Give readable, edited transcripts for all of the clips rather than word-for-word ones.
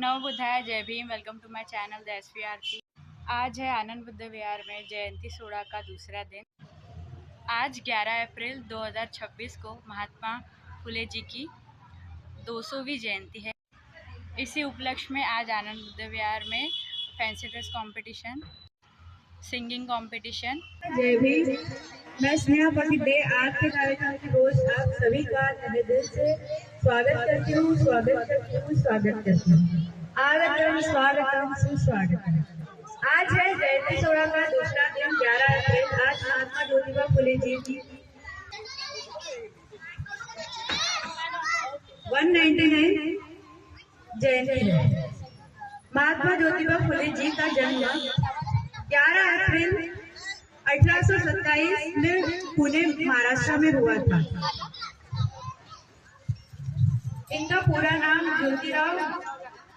नवबुधाया जय Bhim. Welcome to my channel the SVRP। आज है आनंद बुद्ध विहार में जयंती सोड़ा का दूसरा दिन। आज 11 अप्रैल 2026 को महात्मा फुले जी की 200वीं जयंती है। इसी उपलक्ष्य में आज आनंद बुद्ध विहार में fancy dress competition, singing competition. जय भीम। मैं स्नेहा पकिडे आज के कार्यक्रम की रोज आप सभी का तहे दिल से स्वागत करती हूँ। आगतम स्वागतम सुस्वागतम। आज है जयंती सोड़ा का दूसरा दिन 11 अप्रैल। आज महात्मा ज्योतिबा फुले जी की 199 जयंती है। महात्मा ज्योतिबा फुले जी का जन्म 11 अप्रैल 1827 में पुणे महाराष्ट्र में हुआ था। इनका पूरा नाम ज्योतिराव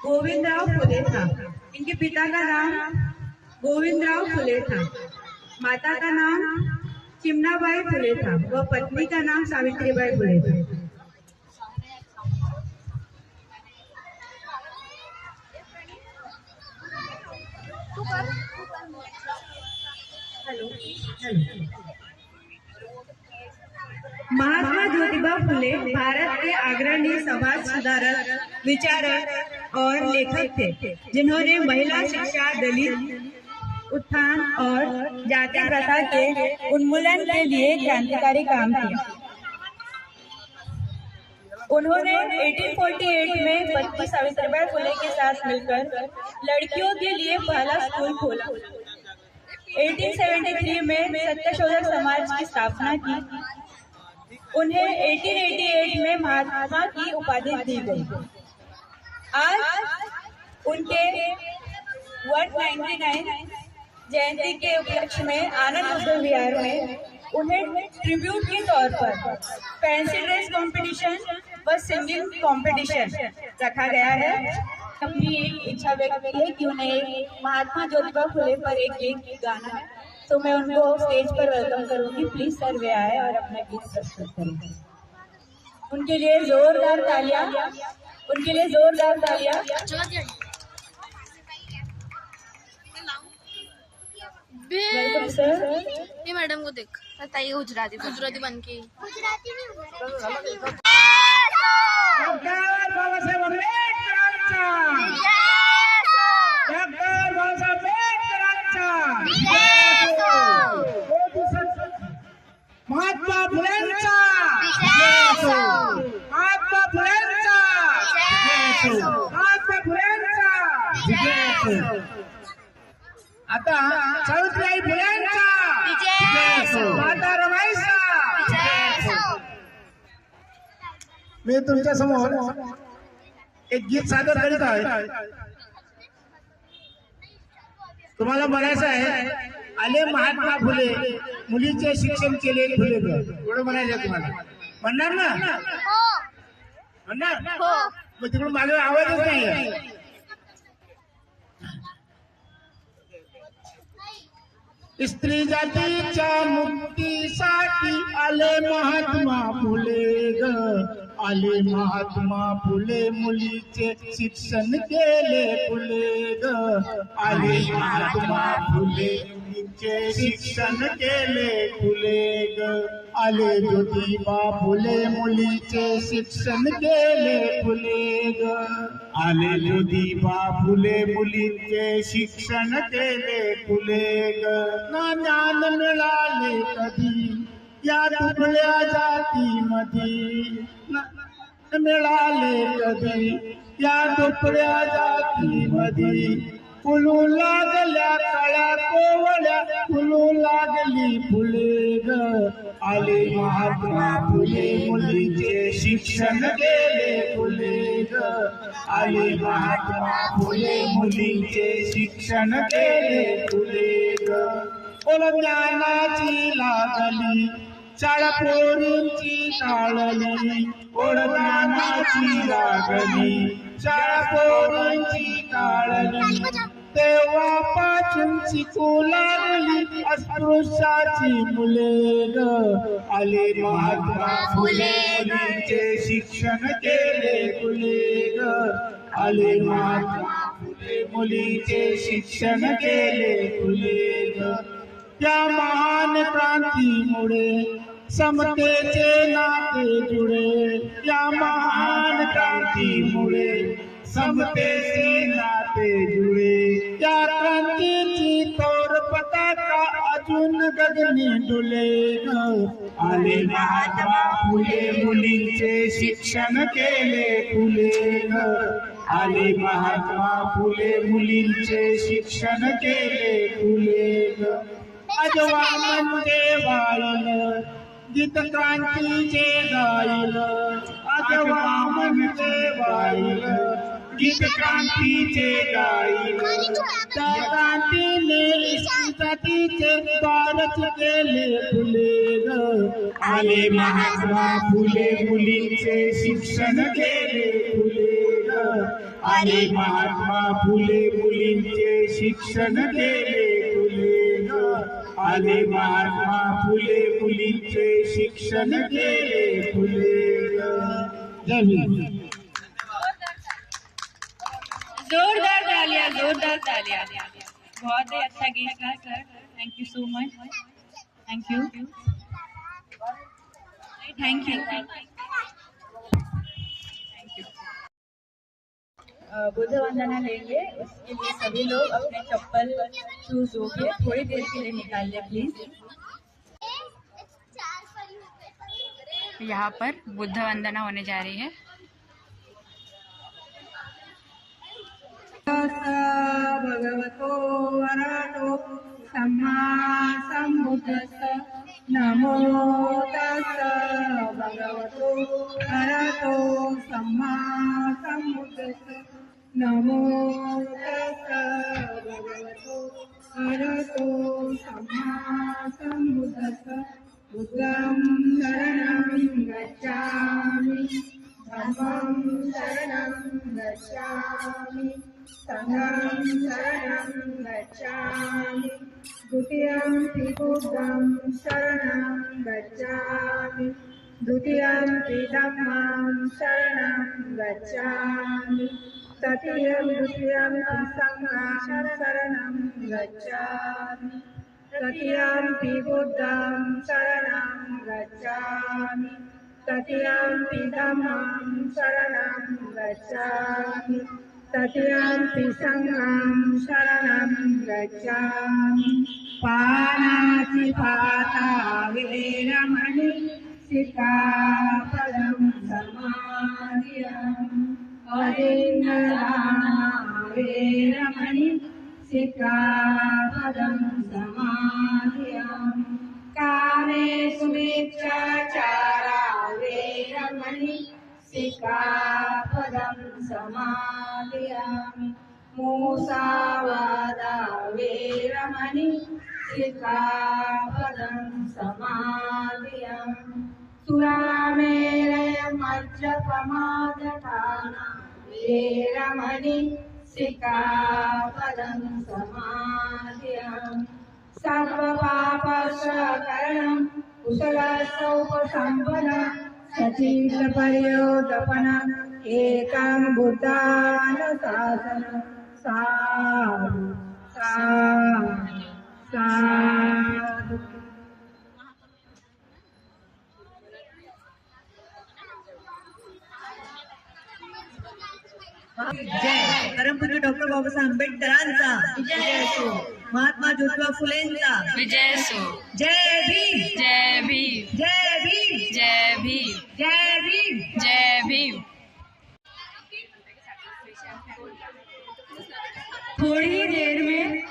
गोविंदराव फुले था। इनके पिता का नाम गोविंदराव फुले था, माता का नाम चिमनाबाई फुले था व पत्नी का नाम सावित्रीबाई फुले था। महात्मा ज्योतिबा फुले भारत के अग्रणी समाज सुधारक, विचारक और लेखक थे, जिन्होंने महिला शिक्षा, दलित उत्थान और जाति प्रथा के उन्मूलन के लिए क्रांतिकारी काम किया। उन्होंने 1848 में पत्नी सावित्रीबाई फुले के साथ मिलकर लड़कियों के लिए पहला स्कूल खोला। 1873 में सत्यशोधक समाज की स्थापना की। उन्हें 1888 में महात्मा की उपाधि दी गई। आज उनके 199 जयंती के उपलक्ष्य में आनंद बुद्ध विहार में उन्हें ट्रिब्यूट के तौर पर फैंसी ड्रेस कंपटीशन व सिंगिंग कंपटीशन रखा गया है। अपनी एक इच्छा व्यक्त की है कि उन्हें महात्मा ज्योतिबा फुले पर एक गीत गाना है, तो मैं उनको स्टेज पर वेलकम करूंगी। प्लीज सर वे आए और अपना गीत प्रस्तुत करें। उनके लिए जोरदार तालियां। Welcome sir. ये मैडम को देख, बताइए गुजराती बन के। महात्मा फुलेंचा महात्मा फुलेंचा महात्मा फुलेंचा। आता सावित्रीबाई फुलेंचा, माता रमाईचा। मी तुमच्या समोर एक गीत सादर करीत आहे। तुम्हाला म्हणायचं आहे, आले महात्मा फुले, मुलीचे शिक्षण केले फुले। एवढं म्हणायचं तुम्हाला? म्हणणार ना? म्हणणार? मग तिकडून मागे आवाजच नाही। स्त्री जातीच्या मुक्तीसाठी आले महात्मा फुले ग, आले महात्मा फुले, मुलीचे शिक्षण केले फुले ग, आले महात्मा फुले, मुलीचे शिक्षण केले फुले ग, आले ज्योतिबा फुले, मुलीचे शिक्षण केले फुले ग, आले ज्योतिबा फुले, मुलीचे शिक्षण केले फुले ग। ना ज्ञान मिळाले कधी या दुबळ्या जातीमध्ये, मिळाले कधी या दुबळ्या जातीमध्ये, फुलू लागल्या काळ्या कोवळ्या, फुलू लागली फुले ग, आले महात्मा फुले, मुलीचे शिक्षण केले फुले ग, आले महात्मा फुले, मुलीचे शिक्षण केले फुले ग। ओळ ज्ञानाची लागली शाळा पोरींची टाळली, ओळ ज्ञानाची लागली शाळा पोरींची टाळली, तेव्हापासून शिकू लागली अस्पृश्याची मुले ग, आले महात्मा फुले, मुलीचे शिक्षण केले फुले ग, आले महात्मा फुले मुलीचे शिक्षण केले फुले ग. त्या महान क्रांतीमुळे समतेचे नाते जुळे. या महान क्रांतीमुळे समतेचे नाते जुळे. या क्रांतीची थोर पताका अजून गगनी डुले ग. आले महात्मा फुले मुलींचे शिक्षण केले फुले ग. आले महात्मा फुले मुलींचे शिक्षण केले फुले ग. आजवा म्हणजे वाईल गीत क्रांतीचे गाईल. आजवा म्हणजे वाईल गीत क्रांतीचे गाईल. त्या क्रांतीने जातीचे द्वारच केले फुले ग. आले महात्मा फुले मुलींचे शिक्षण केले फुले ग. आले महात्मा फुले मुलींचे शिक्षण केले फुले ग. आले महात्मा फुले मुलींचे शिक्षण केले फुले ग. जय भीम. जोरदार तालियां, जोरदार तालियां। बहुत ही अच्छा गीत था sir, thank you so much, thank you, thank you, thank you. Buddha वंदना लेंगे, उसके लिए सभी लोग अपने चप्पल शूज होके थोड़ी देर के लिए निकाल ले प्लीज। यहाँ पर बुद्ध वंदना होने जा रही है। भगवतो अरहतो सम्मा सम्बुद्धस्स नमो तस्स भगवतो अरहतो सम्मा सम्बुद्धस्स नमो तस्स भगवतो अरहतो सम्मा सम्बुद्धस्स। बुद्धं शरणं गच्छामि, धम्मं शरणं गच्छामि, संघं शरणं गच्छामि, द्वितीयंपि बुद्धं शरणं गच्छामि, द्वितीयंपि धम्मं शरणं गच्छामि, तृतीयंपि संघं शरणं गच्छामि, तृतीयंपि बुद्धं शरणं गच्छामि, तृतीयंपि धम्मं शरणं गच्छामि, तृतीयंपि संघं शरणं गच्छामि। पानातिपाता वेरमणि सिक्खापदं समादियामि। अदिन्नदाना वेरमणि सिक्खापदं समादियामि। कामेषु मिथ्याचारा वेरमणि सिक्खापदं समादियामि। मुसावादा वेरमणि सिक्खापदं समादियामि। सुरामेरय मज्जपमादठाना वेरमणि सिक्खापदं समादियामि। सर्वपापस्वकरणं कुशलस्योपसम्पदा सचितपर्योदपनं एकं बुद्धानुशासनं। साधु साधु साधु। जय परमपूज्य डॉक्टर बाबासाहेब आंबेडकरांचा विजय असो, महात्मा ज्योतिबा फुलेंचा विजय असो। जय भीम, जय भीम, जय भीम, जय भीम, जय भीम। जय भीम। थोड़ी ही देर में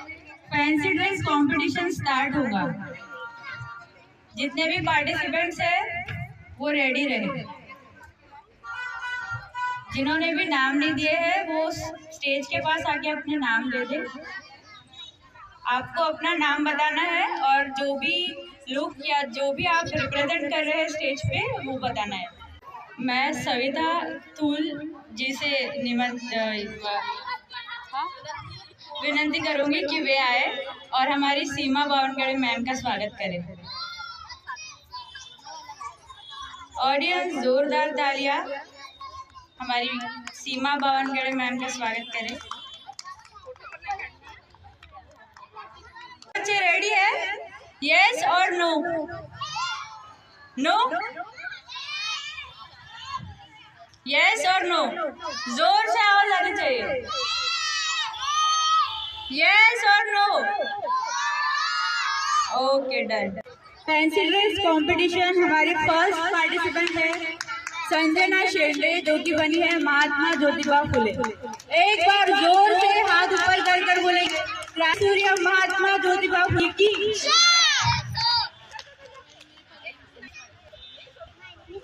फैंसी ड्रेस कंपटीशन स्टार्ट होगा। जितने भी पार्टिसिपेंट्स हैं वो रेडी रहे। जिन्होंने भी नाम नहीं दिए हैं वो स्टेज के पास आके अपने नाम दे दे। आपको अपना नाम बताना है और जो भी लुक या जो भी आप रिप्रेजेंट कर रहे हैं स्टेज पे वो बताना है। मैं सविता तूल जी से विनंती करूंगी कि वे आए और हमारी सीमा बावनगढ़े मैम का स्वागत करें। ऑडियंस जोरदार तालियां। हमारी सीमा बावनगढ़े मैम का स्वागत करें। बच्चे रेडी है? यस और नो? नो? यस और नो? जोर से आवाज आनी चाहिए। यस और no? Okay done. Pencil race competition हमारी फर्स्ट पार्टिसिपेंट है संजना शेंडे, जो कि बनी है महात्मा ज्योतिबा फुले। एक बार जोर से हाथ ऊपर कर बोलेंगे, सूर्य महात्मा ज्योतिबा फुले की।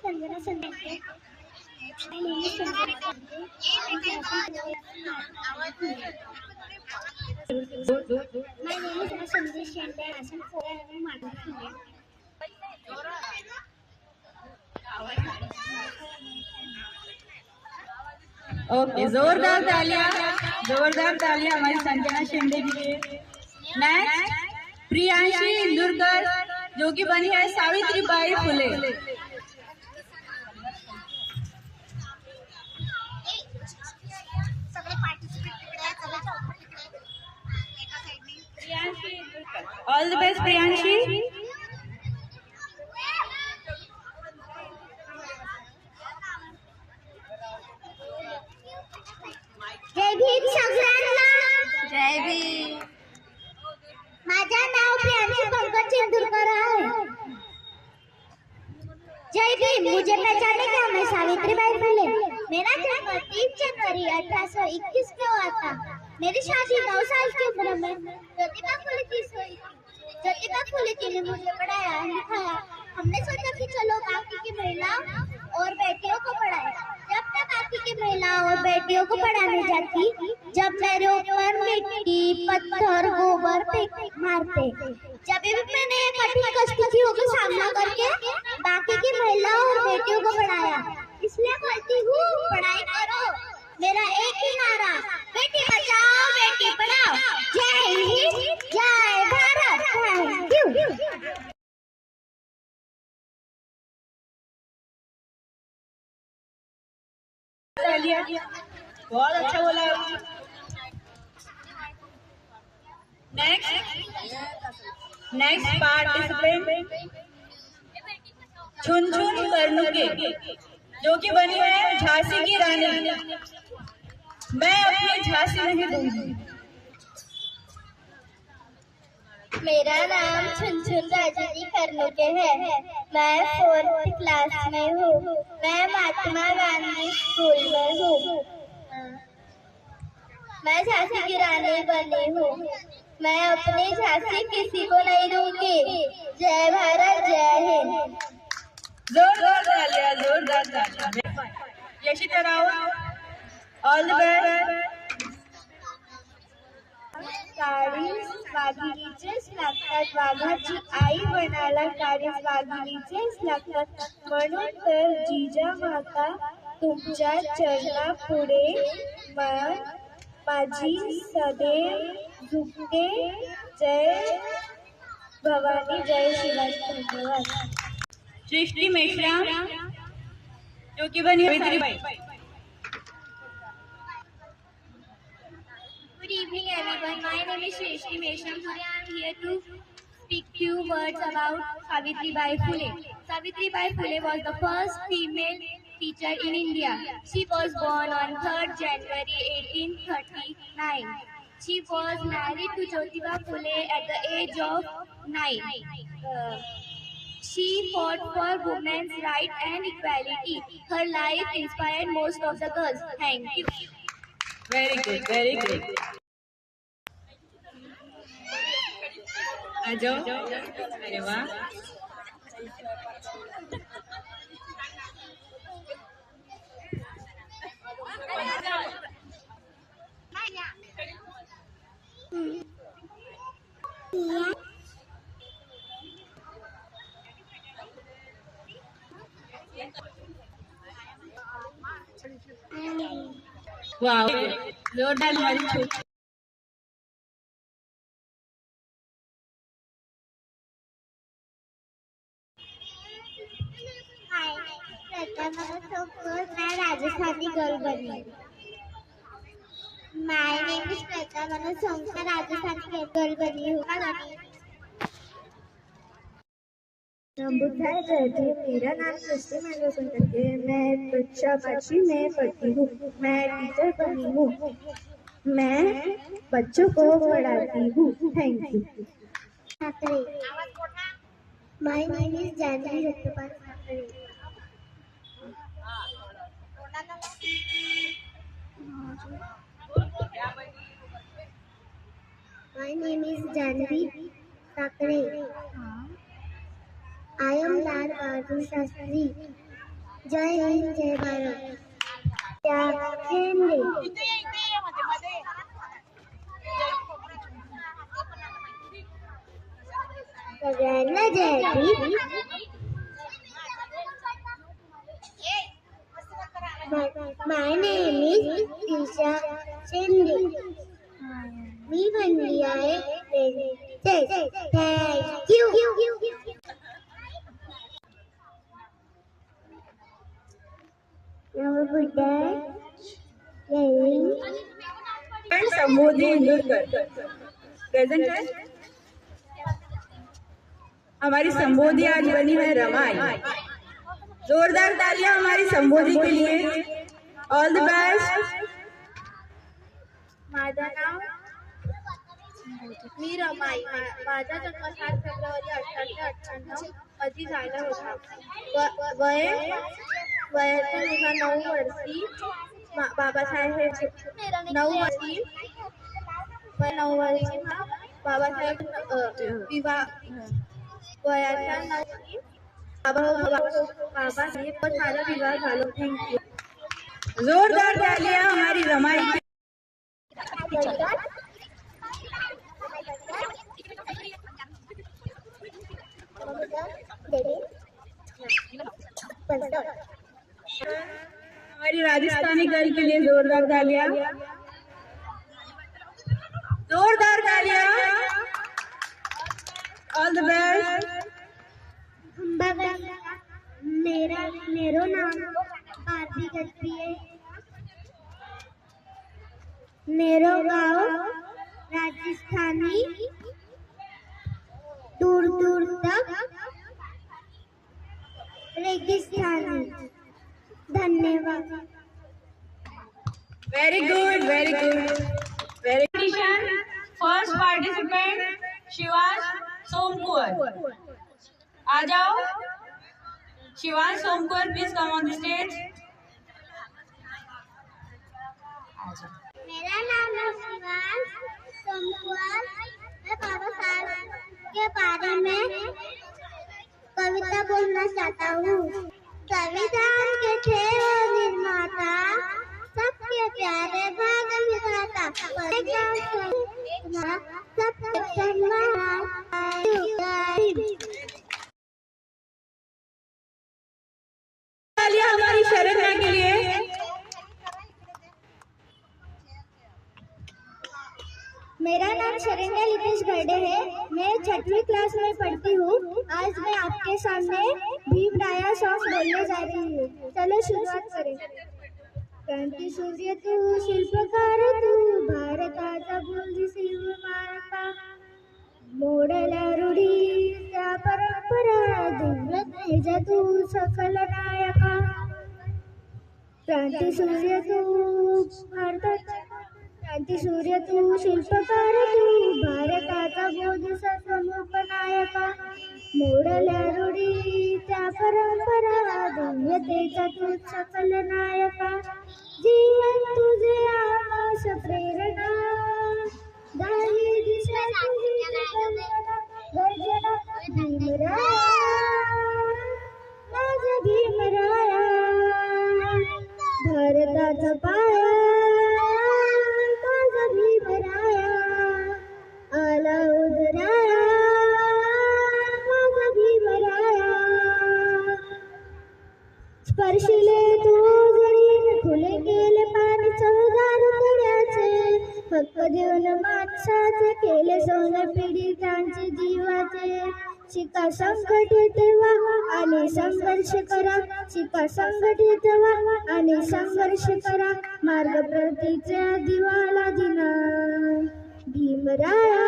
संजना संदेश My name is Sandesh and I am from Madhya. Okay, जोरदार तालियां हमारी संजना शेंडे के लिए। नेक्स्ट प्रियांशी इंदुरकर, जो कि बनी है Savitribai Phule. All the best Priyanshi. जय भीम सगळ्यांना। जय भीम। माझं नाव प्रियांशी पंकज चेंदुरकर है। जय भीम। मुझे पहचाने क्या? मैं सावित्रीबाई फुले। मेरा जन्म 30 जनवरी 1821 को हुआ था। मेरी शादी 9 साल की उम्र में ज्योतिबा फुले की हुई। ज्योतिबा फुले जी ने मुझे पढ़ाया लिखाया। हमने सोचा कि चलो बाकी की महिलाओं और बेटियों को पढ़ाए। जब मैं बाकी की महिलाओं और बेटियों को पढ़ाने जाती, जब मेरे ऊपर मिट्टी पत्थर गोबर फेंक मारते, जब भी मैंने कठिन परिस्थितियों का सामना करके बाकी की महिलाओं और बेटियों को पढ़ाया। इसलिए कहती हूँ, पढ़ाई करो। मेरा एक ही नारा, बेटी बचाओ बेटी पढ़ाओ। जय हिंद, जय भारत। Thank you. बहुत अच्छा बोला। नेक्स्ट पार्टिसिपेंट छुनछुन कर्णुके, जो कि बनी है झांसी की रानी। मैं अपनी झांसी नहीं दूंगी। मेरा नाम छुनछुन राजनी कर्णुके है। मैं 4th क्लास में हूँ। मैं महात्मा गांधी स्कूल में हूँ। मैं झांसी की रानी बनी हूँ। मैं अपनी झांसी किसी को नहीं दूंगी। जय भारत, जय हिंद। जोरदार तालियां। Yashita Raut, all the best. काळीज वाघिणीचेच लागतात, वाघाची आई बनायला काळीज वाघिणीचेच लागतात. म्हणून तर जिजामाता तुमच्या चरणापुढे माझी सदैव झुकते. जय भवानी, जय शिवाजी. धन्यवाद. सृष्टि मेश्राम, जो कि बनी Savitribai. Good evening, everyone. My name is Shrishti Meshram. Today I am here to speak few words about Savitribai Phule. Savitribai Phule was the first female teacher in India. She was born on 3rd January 1839. She was married to Jyotiba Phule at the age of 9. She fought for women's rights and equality. Her life inspired most of the girls. Thank you. Very good, very good. आ जाओ। अरे वाह। वाह, जोरदार हमारी छोटी। Hi, Shraddha Mahasop और मैं राजस्थानी गर्ल बनी। माय नेम इज श्वेता, मैंने सॉन्ग में राजस्थानी गर्ल बनी हूँ। मेरा नाम सृष्टि मालवकर करके मैं कक्षा 5वीं में पढ़ती हूँ। मैं टीचर बनी हूँ। मैं बच्चों को पढ़ाती हूँ। Thank you. My name is Janhavi Ratnapal Thackeray. My name is Janvi Thakre. I am Lal Bahadur Shastri. Jai Hind, Jai Bharat. त्याग केंद्रे. सगळ्यांना जय Bhim. My name is Disha Shinde. मी बनली आहे thank you. Sambodhi Indurkar present है। हमारी संबोधी आज बनी है रमाई। जोरदार तालियां हमारी संबोधी के लिए। All the best. माझं नाव मी रमाई. माझा जन्म 7 फेब्रुवारी 1898 मध्ये झाला होता. वयाच्या 9 वर्षी बाबासाहेब 9 वर्षी बाबासाहेब विवाह वयाच्या 9 वर्षी बाबासाहेब माझा विवाह झाला. थँक्यू. जोरदार तालियां हमारी रमाई। हमारी राजस्थानी गर्ल के लिए जोरदार तालियां। जोरदार तालियां। All the best. मेरो नाम भारती गजबी है। मेरो गांव राजस्थानी दूर दूर तक रेगिस्तानी। धन्यवाद। Very good, very good, very good. First participant Shivansh Somkuwar, आ जाओ। Shivansh Somkuwar, please come on the stage. मेरा नाम है शिवांश सोमकुवर। मैं बाबा साहब के बारे में कविता बोलना चाहता हूँ। संविधान के थे वो निर्माता, सबके प्यारे भाग विधाता, सबके सम्मान। हमारी शरण्या के लिए। मेरा नाम शरण्या लितेश गर्डे है। मैं 6वीं क्लास में पढ़ती हूँ। आज मैं आपके सामने भीमराया सॉन्ग बोलने जा रही हूँ। चलो शुरुआत करें। क्रांती सूर्य तू, शिल्पकार तू, भारताचा बुद्धिशील मानता, मोडल्या रूढी त्या परंपरा, दिव्य तेज तू सकल नायका. क्रांती सूर्य तू, भारताचा क्रांती सूर्य तू, शिल्पकार तू, भारताचा बोधिसत्व नायका, मोडल्या रूढी त्या परंपरा, दिव्यतेचा तू सकल नायका. जीवन तुझे आकाश प्रेरणा, दाही दिशा तुझी कल्पना, गर्जना भीमराया, माझा भीमराया, भारताचा पाया, माझा भीमराया, आला उदराया, माझा भीमराया. स्पर्शिले तू जरी खुले गेले पाणी चौदार उघड्याचे, हक्क देऊन माणसाचे केले सोन पीडितांचे जीवाचे. शिका संघटित व्हा आणि संघर्ष करा, शिका संघटित व्हा आणि संघर्ष करा, मार्ग प्रतीचा दिवाला दिना. भीमराया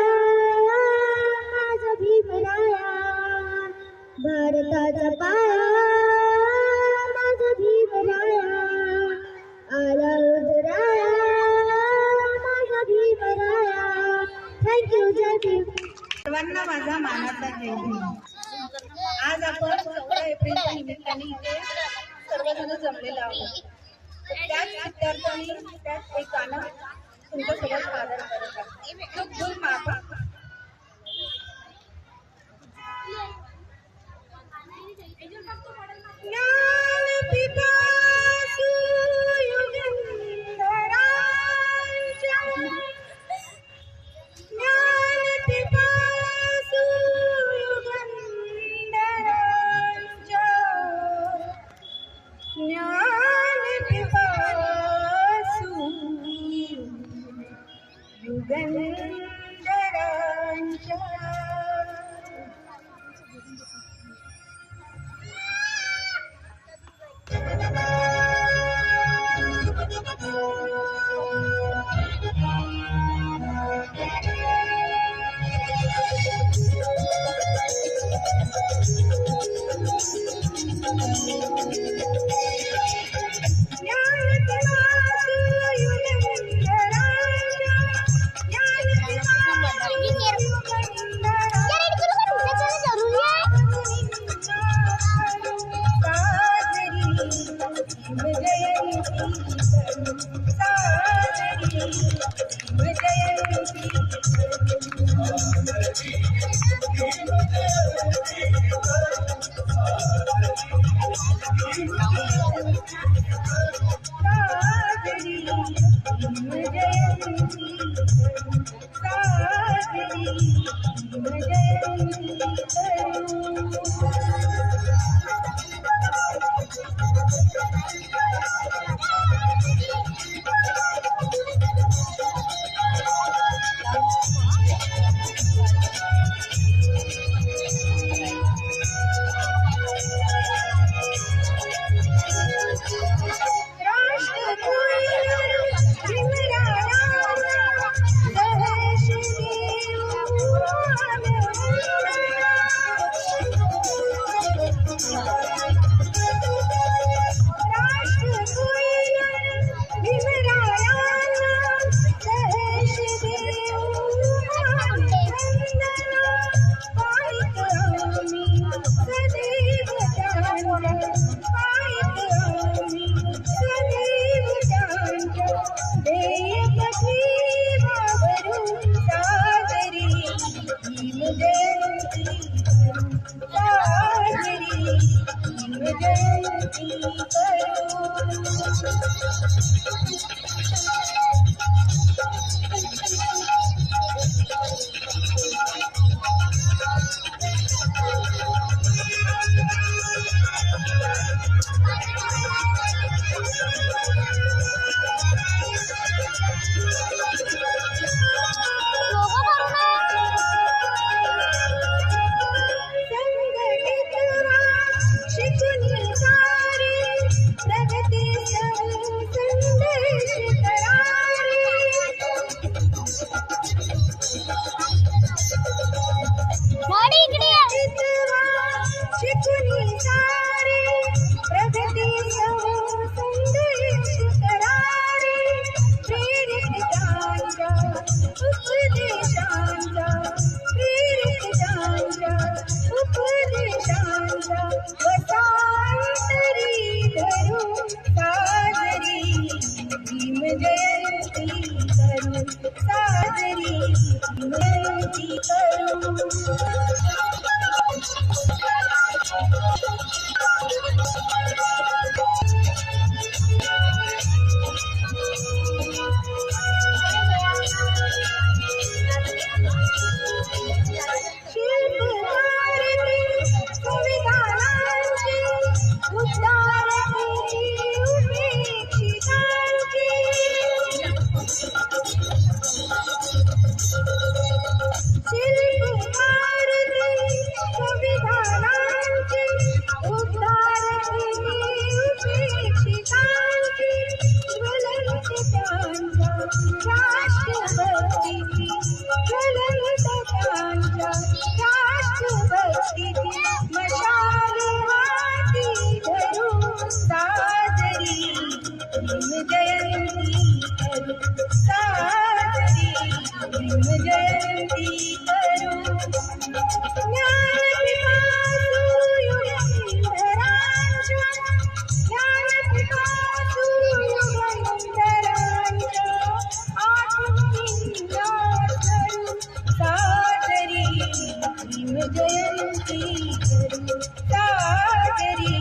माझा भीमराया, भारताचा पाया माझा भीमराया, आला उदराया माझा भीमराया. थँक्यू. जय भीम. सर्वांना माझा मानाचा जय भीम. आज आपण 14 एप्रिलच्या निमित्ताने इथे सर्वजण जमलेलो आहोत. तर त्याच विद्यार्थ्यांनी त्यात एक गाणं तुमच्यासोबत सादर करत आहे. तो गुल माता. ज्ञान पिपासु युगंधरांच्या, ज्ञान पिपासु युगंधरांच्या, ज्ञान पिपासु युगंधरांच्या. शिल्पकारिणी जयंती करू साजरी भीम जयंती करू ज्ञानपिपासु युगंधरांच्या ज्ञानपिपासु युगंधरांच्या आत्मनिंदा करू साजरी भीम जयंती करू साजरी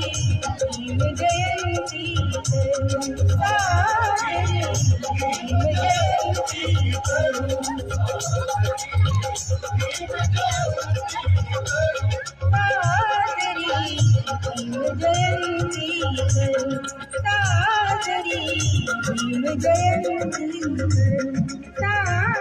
भीम जयंती करू साजरी भीम जयंती करू साजरी भीम जयंती करू साजरी भीम जयंती करू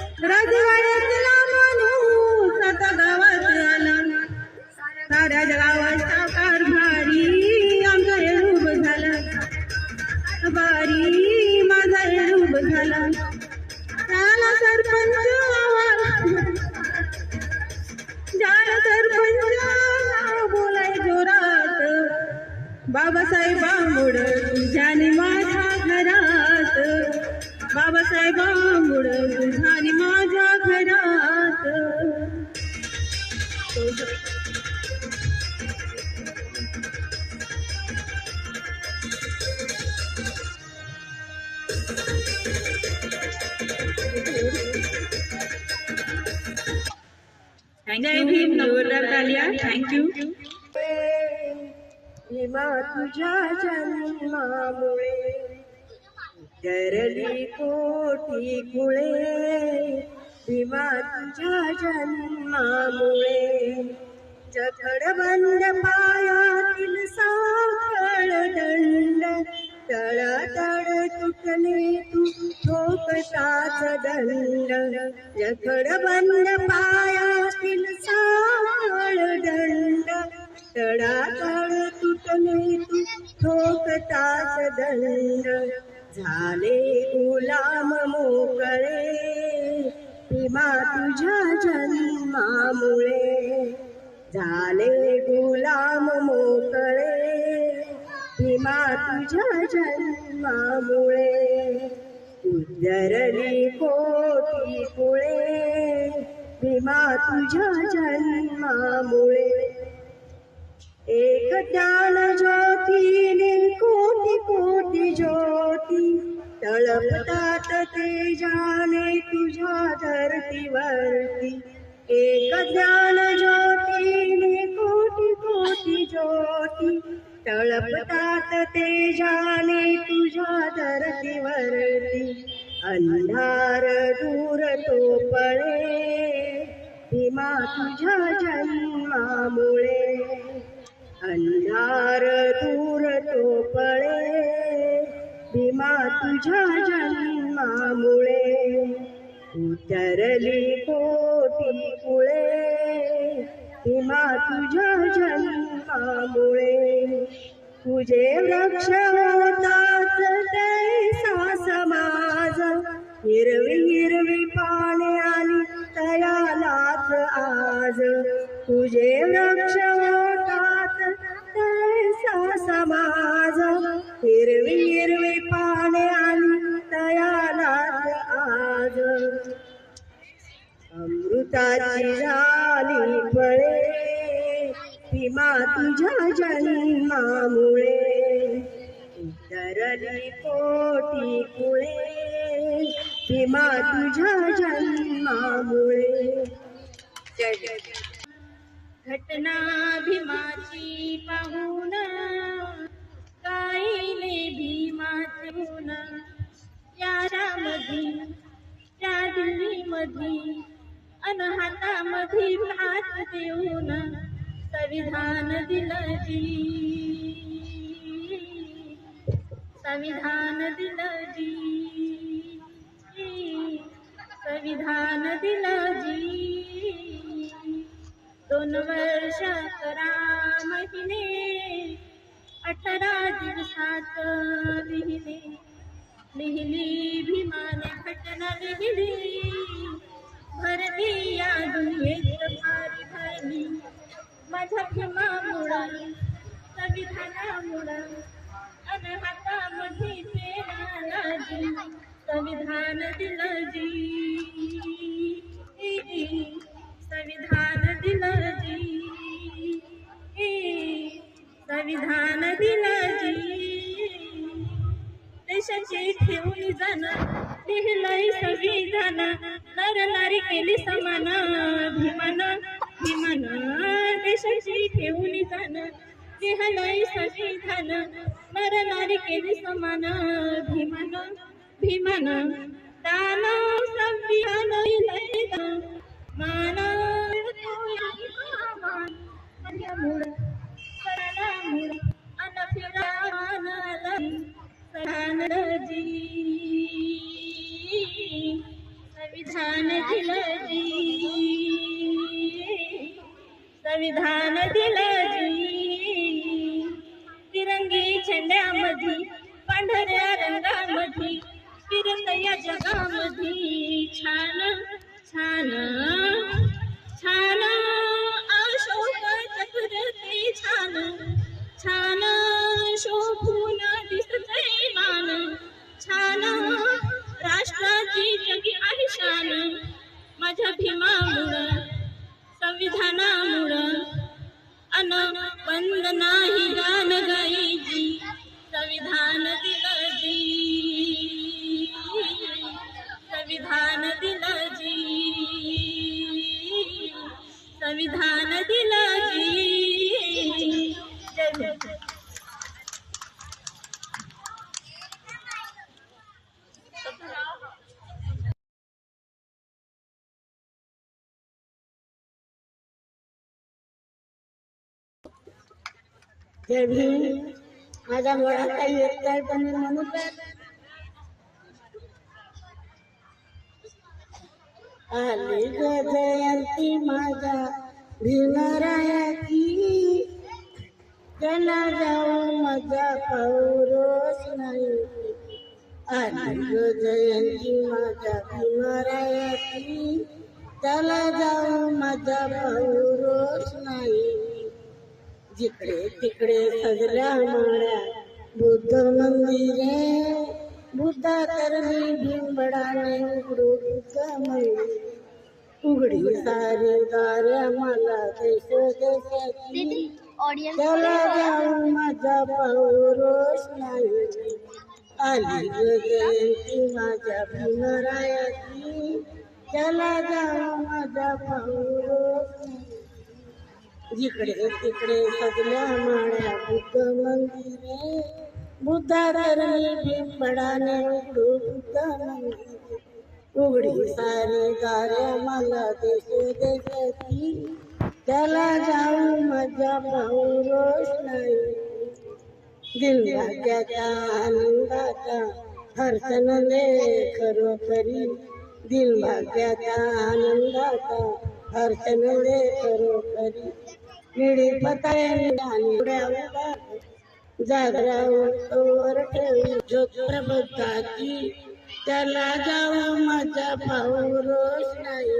राजवाड्यातला माणूस आता गावात आला साऱ्या गावाचा कारभारी आमचा रूप झाला बारी माझा रूप झाला त्याला सरपंच ज्याला सरपंच बोलाय जोरात बाबासाहेब आंबोड तुझ्याने माझ्या घरात बाबासाहेब आंबोड तुझ्याने माझ्या घरात जय भीम जोरदार तालिया थँक्यू भीमा तुझ्या जन्मामुळे उतरली कोटी कुळे भीमा तुझ्या जन्मामुळे जखडबंद पायातील साखळ दंड तळातळ तुटले तू ठोकताच दंड जखडबंद पायातील साखळ दंड तळातळ तुटले तू ठोकताच दंड झाले गुलाम मोकळे भीमा तुझ्या जन्मामुळे झाले गुलाम मोकळे भीमा तुझ्या जन्मामुळे उद्धरली कोटी कुळे भीमा तुझ्या जन्मामुळे एक ज्ञान ज्योतीने कोटी कोटी ज्योती तळपतात तेजाने तुझ्या धरतीवरती एक ज्ञान ज्योतीने कोटी कोटी ज्योती तळपतात तेजाने तुझ्या धरतीवरती, अंधार दूर तो पळे भीमा तुझ्या जन्मामुळे, अंधार दूर तो पळे भीमा तुझ्या जन्मामुळे, उतरली कोटी कुळे भीमा तुझ्या जन्मामुळे, तुझे वृक्ष होताच तैसा समाज, हिरवी हिरवी पाने आली तयालाच आज, तुझे वृक्ष होतात तैसा समाज, हिरवी हिरवी पाने आली तयालाच आज, अमृताची झाली फळे भीमा तुझ्या जन्मामुळे, उतरली कोटी कुळे भीमा तुझ्या जन्मामुळे. घटना भीमाची पाहून गायले भीमाचे गुण, याच्यामधी त्या दिल्लीमधी अन हातामधी हात देऊन संविधान दिलं जी, संविधान दिलं जी, संविधान दिलं जी. 2 वर्ष 11 महिने 18 दिवसात लिहिली, लिहिली भीमाने घटना लिहिली, भरली या दुनियेत भारी भरली माझ्या भीमामुळं, संविधानामुळं अन हातामध्ये पेनाला जी, संविधान दिलं जी, संविधान दिलं जी, संविधान दिलं जी. देशाची ठेवली जाणं लिहिलंय संविधान, नर नारी केली समान भीमान, भीमान देशाची ठेवली जाणं लिहिलंय संविधान, नर नारी केली समान भीमान, भीमान. दान संविधान लिहिलंय मान माझ्यामुळं सणामुळं अन फिरानाला संविधान जी, संविधान दिलं जी, संविधान दिलं जी. तिरंगी झेंड्यामधी पांढऱ्या रंगामधी फिरत या जगामधी छान छान छान अशोक चक्र ते छान छान शोभून दिसतंय मान, छान राष्ट्राची जगी आहे शान, माझ्या भीमामुळं संविधानामुळं अन बंद नाही गान गायची, संविधान दिलं जी, संविधान दिलं जी, संविधान दिलं जी. जय जय. जय भीम. माझा मुळा काही येत नाही पण मी म्हणून आली ग जयंती माझ्या भीमरायाची, त्याला जाऊ माझा पौरोस नाही, आली ग जयंती माझ्या भीमरायाची, त्याला जाऊ माझा पौरोस नाही. जिकडे तिकडे सजल्या माळ्या बुद्ध मंदिरे, बुद्धा करणी भीमबडाने उघडू मंदिर, उघडी सारी दाऱ्या मला देश देशाची, त्याला जाऊ माझा पौरोस नाही. आली ग जयंती माझ्या भीमरायाची, त्याला जाऊ माझा पौरोस नाही. जिकडे तिकडे सजल्या माळ्या बुद्ध मंदिरे, बुद्धाधरणी बिंबडाने उघडू बुद्ध मंदिरे, उघडी सारी दारे मला देश देशाची, त्याला जाऊ माझ्या भाऊ रोषणाई, दिल भाग्याच्या आनंदाचा हर्षणले खरोखरी, दिल भाग्याच्या आनंदाचा हर्षणले खरोखरी, निळी पताळे जागरावर ठेवू ज्योत प्रबोधाची, त्याला जाऊ माझा भाऊ रोषणाई,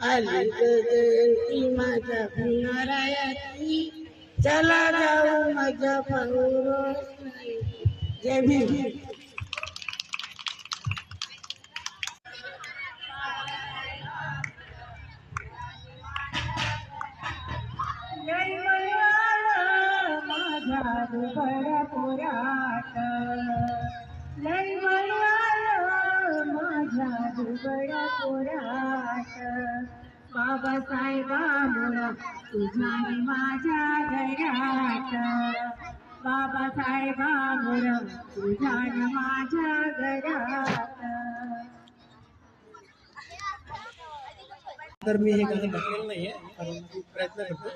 आली जयंती माझ्या भीमरायाची, चला जाऊ माझ्या भाऊ रोषणाई. जय भीम. लय मळ्याला माझ्या दुबळ्या पोरात, लय मळ्याला माझ्या दुबळ्या पोरात, बाबासाहेबामुळं तुझ्या माझ्या घरात, बाबासाहेबामुळं तुझ्या माझ्या घरात. तर मी हे गाणं म्हटलेलं नाहीये, परंतु प्रयत्न करतो.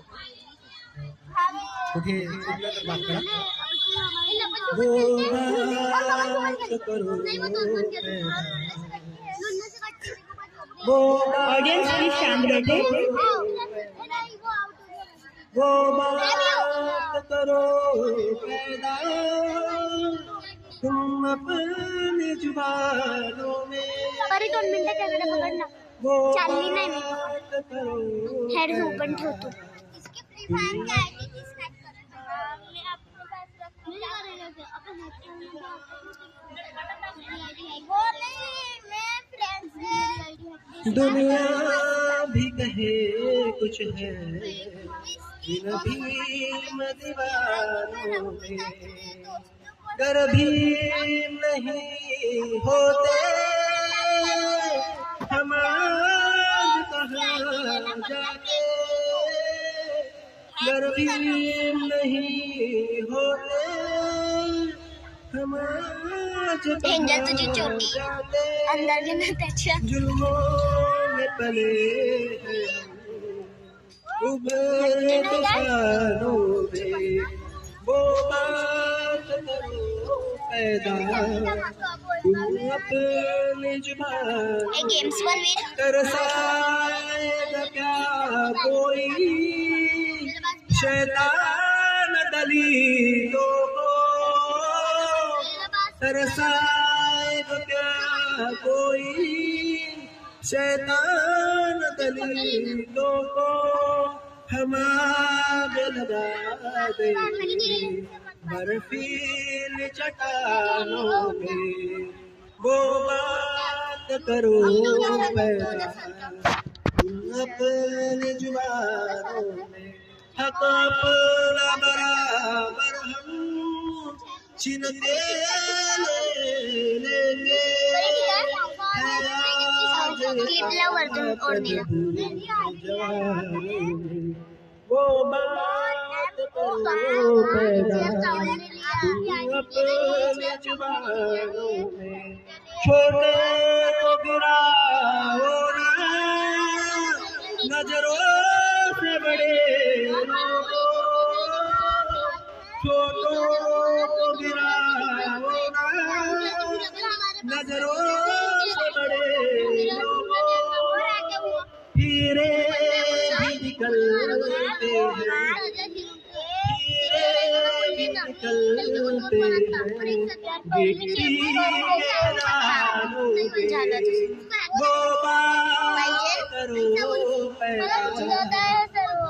कुठे कुठलं तर बात करा. ऑडियंस प्लीज शांत बैठे. वो बात करो पैदा तुम अपनी जुबानों में, तरी 2 मिनिटं त्याकडे बघ ना. वो चालली नाही मी. बात करो हेड ओपन ठेवतो. दुनिया भी कहे कुछ है इन भीम दीवानों में, गर भीम नहीं होते हम आज कहाँ जाते, गर भीम नहीं होते हम आज डेंजर तुझी कहाँ चोटी. जाते, अंदर गेला त्याच्या. जुल्मों में पले हैं उभरे तूफानों में, वो बात करो पैदा तुम अपनी जुबान, हे गेम्स पण वीर. तरसाएगा क्या कोई शैतान दलीलों को, तरसाएगा क्या कोई शैतान दलीलों को, हम आग लगा दे बर्फीली चट्टानों में, वो बात करो पैदा तुम अपनी जुबानों में, हक अपना बराबर हम छीन के लेंगे, क्लिपला वरतून ओढणीला. वो बात करो पैदा तुम अपनी जुबानों में, छोटे को गिराओ ना नजरों से बड़े लोगों, छोटों को गिराओ ना नजरों से बड़े लोगों, हीरे भी निकलते हैं, हीरे भी निकलते हैं बिक्री के दानों में, वो बात करो पैदा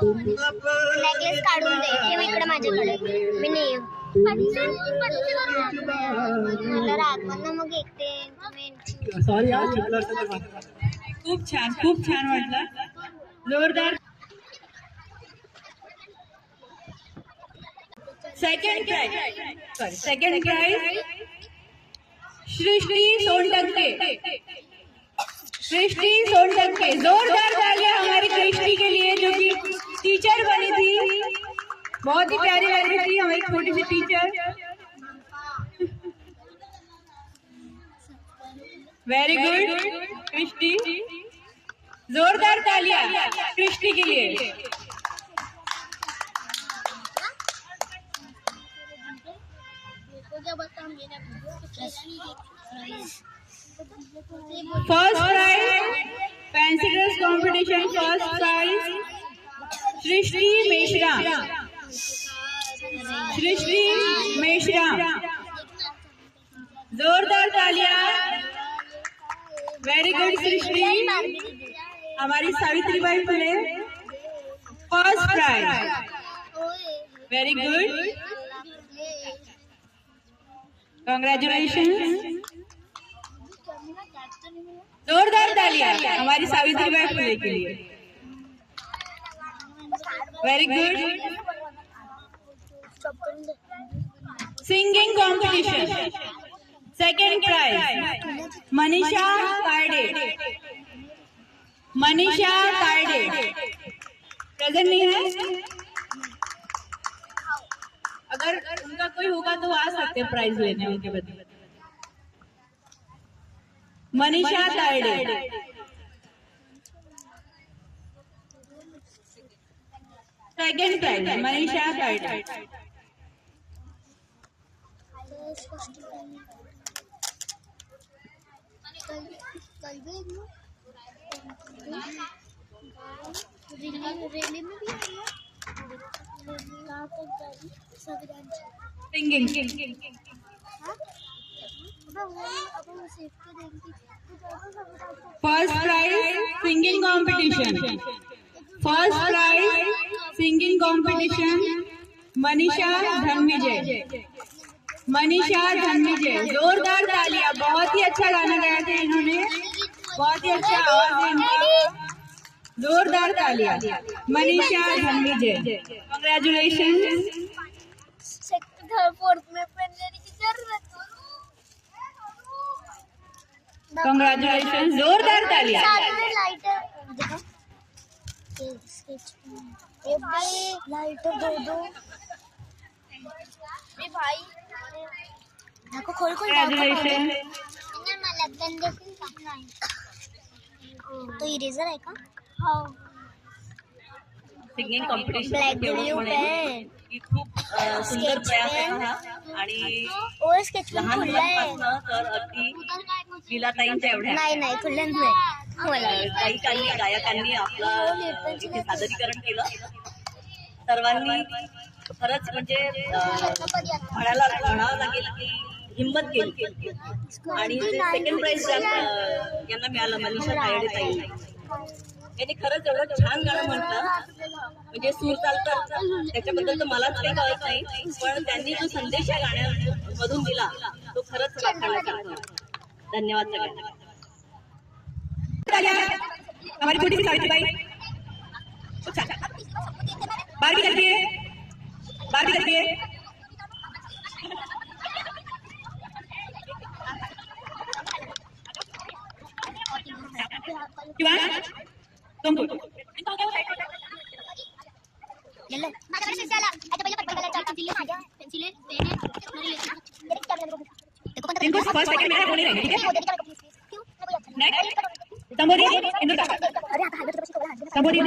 तुम अपनी नेकलेस काढून दे. ठेव इकडे माझ्याकडे. मी नाही येऊ. मला रागवण ना मग एकटे. सॉरी आज चुकलं असतं ते मला. खूप छान वाटलं. जोरदार. सेकंड प्राइज सृष्टि सोनटंके. सृष्टि सोनटंके, जोरदार तालियां हमारी सृष्टि के लिए जो कि टीचर बनी थी, बहुत ही प्यारी लग रही थी हमारी छोटी सी टीचर। वेरी गुड कृष्टि, जोरदार तालियां कृष्टि के लिए। First prize fancy dress competition, first prize Srishti Meshram, Srishti Meshram, जोरदार तालियां। वेरी गुड सृष्टि, हमारी Savitribai Phule first prize, very good, congratulation. जोरदार तालियां हमारी सावित्रीबाई फुले के लिए, very good. Singing competition, second prize Manisha Karde, Manisha कार्डे प्रेजेंट नहीं है, अगर उनका कोई होगा तो आ सकते हैं प्राइज लेने उनके बदले। मनीषा कार्डे, second prize Manisha Karde. Singing, first prize singing competition, first prize singing competition Manisha Dhanvijay, Manisha Dhanvijay. जोरदार तालियां, बहुत ही अच्छा गाना गाया था इन्होंने, बहुत ही अच्छा आवाज है इनका, जोरदार तालियां मनीषा धनविजय, कांग्रेचुलेशन। कांग्रेचुलेशन, जोरदार तालियां। लाइटर दो भाई, खोल कांग्रेचुलेशन। तो इरेजर आहे का? Singing competition black blue pen, की खूप सुंदर प्रयास आहे हा आणि ओ स्केच पेन लहान खुल्ला आहे. मुलांपासून तर अगदी लीलाताईंच्या एवढ्या नाही खुल्ला नाही मला. काही काही गायकांनी आपलं इथे सादरीकरण केलं. सर्वांनी खरंच म्हणजे म्हणावं लागेल की हिंमत केली आणि सेकंड प्राइज यांना मिळालं मनीषा तायडे ताई यांनी खरंच एवढं छान गाणं म्हटलं, म्हणजे सूर ताल तर त्याच्याबद्दल तर मलाच काही कळत नाही, पण त्यांनी जो संदेश या गाण्यामधून दिला तो खरंच वाखाणण्यासारखा. धन्यवाद सगळ्यांना. हमारी छोटी सी सावित्रीबाई खूप छान बारबी करती है, बारबी करती है। तुम इनको फर्स्ट सेकंड मेरा बोल रहे, ठीक है? नेक्स्ट संबोधी इंदु का संबोधी,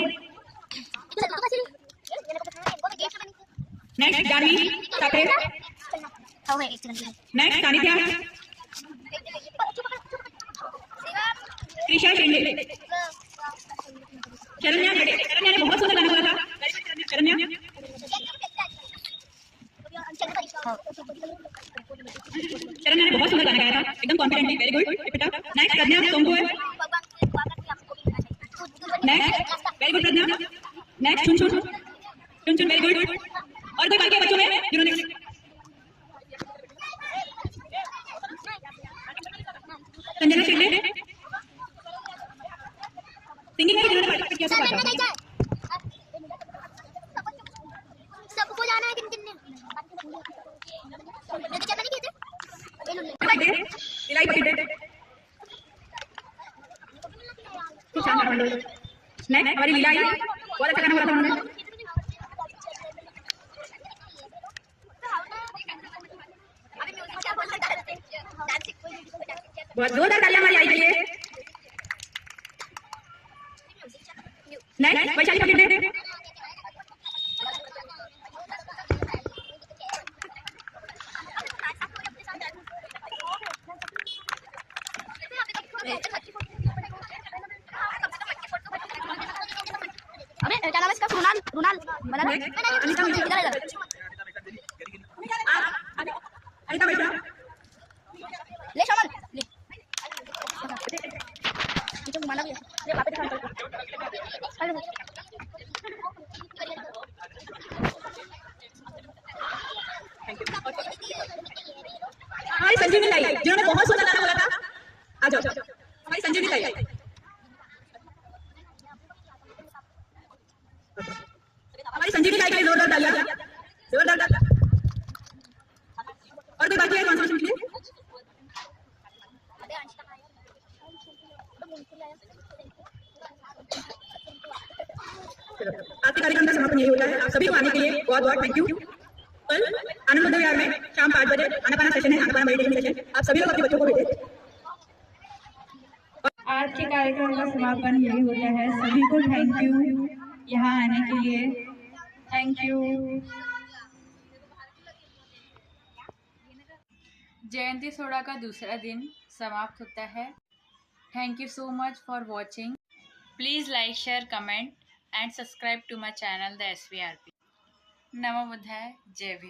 नेक्स्ट जानवी साकरे, नेक्स्ट सानिध्या, त्रिशा शिंदे, शरण्या खड़े। शरण्या ने बहुत सुंदर गाना बोला था। शरण्या शरण्या ने बहुत सुंदर गाना गाया था, एकदम कॉन्फिडेंटली, वेरी गुड बेटा। नेक्स्ट प्रज्ञा सोमू है, next very good Pragya. Next चुन चुन चुन चुन, वेरी गुड। और कोई बाकी है बच्चों में जिन्होंने संजना शिंदे सिंगिंग में जिन्होंने पार्टिसिपेट किया था। सबको जाना है किन किन ने नेक्स्ट हमारी लीला, बहुत अच्छा गाना बोला था उन्होंने। बहुत जोरदार तालियां हमारी आई के लिए। नेक्स्ट वैशाली पकड़। अबे क्या नाम है इसका? रुनाल रुनाल बना ना? अनिता मुझे इधर इधर अनिता बैठा। ले शमन ले इधर घुमाना भी है। ले वहाँ पे दिखा अंकल को। हमारी संजीवनी ताई जिन्होंने बहुत सुंदर गाना बोला था, आ जाओ हमारी संजीवनी ताई। हमारी संजीवनी ताई के लिए जोरदार तालियां, जोरदार तालियां। और कोई बाकी है कॉन्सर्ट के लिए? आज के कार्यक्रम का समापन यही होता है। आप सभी को आने के लिए बहुत बहुत थैंक यू। कल आनंद बुद्ध विहार में शाम 5 बजे आनापाना सेशन है, आनापाना मेडिटेशन सेशन। आप सभी लोग अपने बच्चों को भेजें। आज के कार्यक्रम का समापन यही होता है। सभी को थैंक यू यहाँ आने के लिए, थैंक यू। जयंती सोड़ा का दूसरा दिन समाप्त होता है। Thank you so much for watching. Please like share comment and subscribe to my channel the SVRP। नमो बुद्धाय, जय भीम।